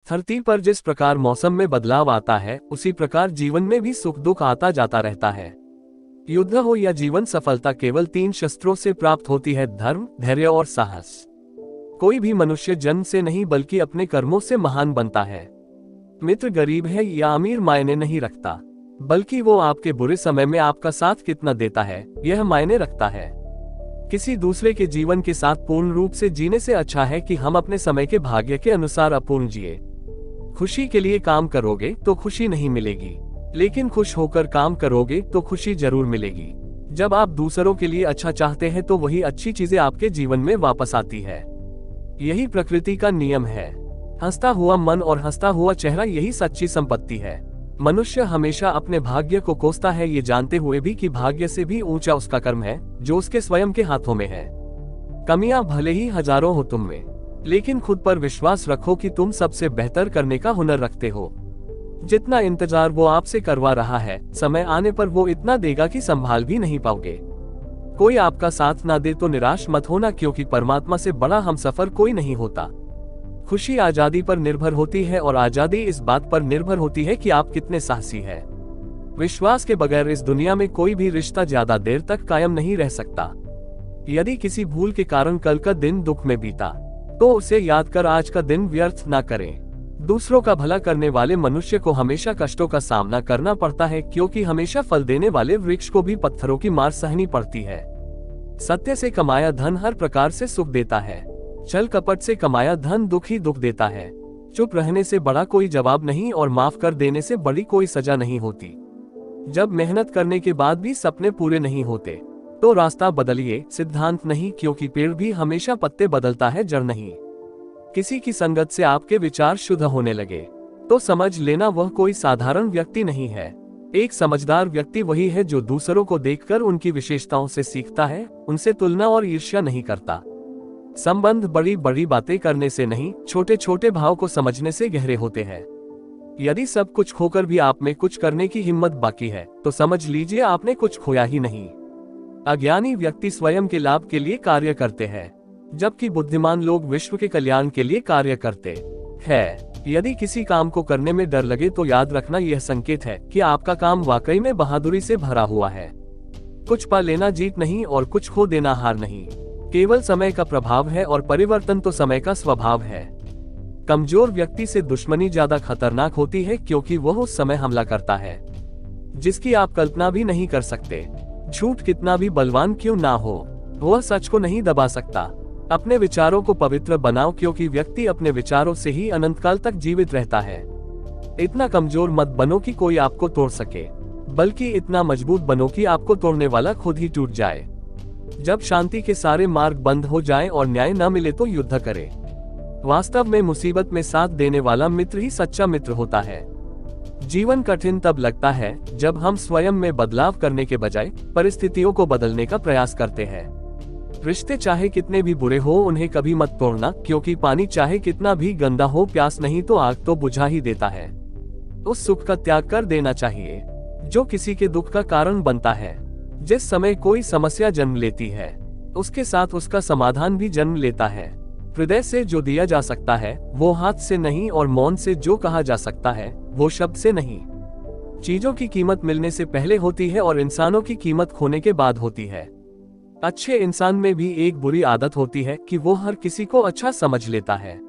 धरती पर जिस प्रकार मौसम में बदलाव आता है, उसी प्रकार जीवन में भी सुख दुख आता जाता रहता है। युद्ध हो या जीवन सफलता केवल 3 शस्त्रों से प्राप्त होती है: धर्म, धैर्य और साहस। कोई भी मनुष्य जन्म से नहीं बल्कि अपने कर्मों से महान बनता है। मित्र गरीब है या अमीर मायने नहीं रखता, बल्कि वो आपके बुरे समय में आपका साथ कितना देता है यह मायने रखता है। किसी दूसरे के जीवन के साथ पूर्ण रूप से जीने से अच्छा है कि हम अपने समय के भाग्य के अनुसार अपूर्ण जिए। खुशी के लिए काम करोगे तो खुशी नहीं मिलेगी, लेकिन खुश होकर काम करोगे तो खुशी जरूर मिलेगी। जब आप दूसरों के लिए अच्छा चाहते हैं तो वही अच्छी चीजें आपके जीवन में वापस आती है। यही प्रकृति का नियम है। हंसता हुआ मन और हंसता हुआ चेहरा, यही सच्ची संपत्ति है। मनुष्य हमेशा अपने भाग्य को कोसता है, ये जानते हुए भी कि भाग्य से भी ऊंचा उसका कर्म है जो उसके स्वयं के हाथों में है। कमियां भले ही हजारों हो तुम में, लेकिन खुद पर विश्वास रखो कि तुम सबसे बेहतर करने का हुनर रखते हो। जितना इंतजार वो आपसे करवा रहा है, समय आने पर वो इतना देगा कि संभाल भी नहीं पाओगे। कोई आपका साथ ना दे तो निराश मत होना, क्योंकि परमात्मा से बड़ा हमसफर कोई नहीं होता। खुशी आजादी पर निर्भर होती है और आजादी इस बात पर निर्भर होती है कि आप कितने साहसी हैं। विश्वास के बगैर इस दुनिया में कोई भी रिश्ता ज्यादा देर तक कायम नहीं रह सकता। यदि किसी भूल के कारण कल का दिन दुख में बीता, तो उसे याद कर आज का दिन व्यर्थ ना करें। दूसरों का भला करने वाले मनुष्य को हमेशा कष्टों का सामना करना पड़ता है, क्योंकि हमेशा फल देने वाले वृक्ष को भी पत्थरों की मार सहनी पड़ती है। सत्य से कमाया धन हर प्रकार से सुख देता है, छल कपट से कमाया धन दुख ही दुख देता है। चुप रहने से बड़ा कोई जवाब नहीं और माफ कर देने से बड़ी कोई सजा नहीं होती। जब मेहनत करने के बाद भी सपने पूरे नहीं होते, तो रास्ता बदलिए, सिद्धांत नहीं, क्योंकि पेड़ भी हमेशा पत्ते बदलता है, जड़ नहीं। किसी की संगत से आपके विचार शुद्ध होने लगे तो समझ लेना वह कोई साधारण व्यक्ति नहीं है। एक समझदार व्यक्ति वही है जो दूसरों को देखकर उनकी विशेषताओं से सीखता है, उनसे तुलना और ईर्ष्या नहीं करता। संबंध बड़ी बड़ी बातें करने से नहीं, छोटे छोटे भाव को समझने से गहरे होते हैं। यदि सब कुछ खोकर भी आप में कुछ करने की हिम्मत बाकी है, तो समझ लीजिए आपने कुछ खोया ही नहीं। अज्ञानी व्यक्ति स्वयं के लाभ के लिए कार्य करते हैं, जबकि बुद्धिमान लोग विश्व के कल्याण के लिए कार्य करते हैं। यदि किसी काम को करने में डर लगे तो याद रखना यह संकेत है कि आपका काम वाकई में बहादुरी से भरा हुआ है। कुछ पा लेना जीत नहीं और कुछ खो देना हार नहीं, केवल समय का प्रभाव है और परिवर्तन तो समय का स्वभाव है। कमजोर व्यक्ति से दुश्मनी ज्यादा खतरनाक होती है, क्योंकि वह उस समय हमला करता है जिसकी आप कल्पना भी नहीं कर सकते। झूठ कितना भी बलवान क्यों ना हो, वह सच को नहीं दबा सकता। अपने विचारों को पवित्र बनाओ, क्योंकि व्यक्ति अपने विचारों से ही अनंत काल तक जीवित रहता है। इतना कमजोर मत बनो कि कोई आपको तोड़ सके, बल्कि इतना मजबूत बनो कि आपको तोड़ने वाला खुद ही टूट जाए। जब शांति के सारे मार्ग बंद हो जाएं और न्याय न मिले तो युद्ध करें। वास्तव में मुसीबत में साथ देने वाला मित्र ही सच्चा मित्र होता है। जीवन कठिन तब लगता है जब हम स्वयं में बदलाव करने के बजाय परिस्थितियों को बदलने का प्रयास करते हैं। रिश्ते चाहे कितने भी बुरे हो, उन्हें कभी मत तोड़ना, क्योंकि पानी चाहे कितना भी गंदा हो, प्यास नहीं तो आग तो बुझा ही देता है। उस सुख का त्याग कर देना चाहिए जो किसी के दुख का कारण बनता है। जिस समय कोई समस्या जन्म लेती है, उसके साथ उसका समाधान भी जन्म लेता है। हृदय से जो दिया जा सकता है वो हाथ से नहीं, और मौन से जो कहा जा सकता है वो शब्द से नहीं। चीजों की कीमत मिलने से पहले होती है और इंसानों की कीमत खोने के बाद होती है। अच्छे इंसान में भी एक बुरी आदत होती है कि वो हर किसी को अच्छा समझ लेता है।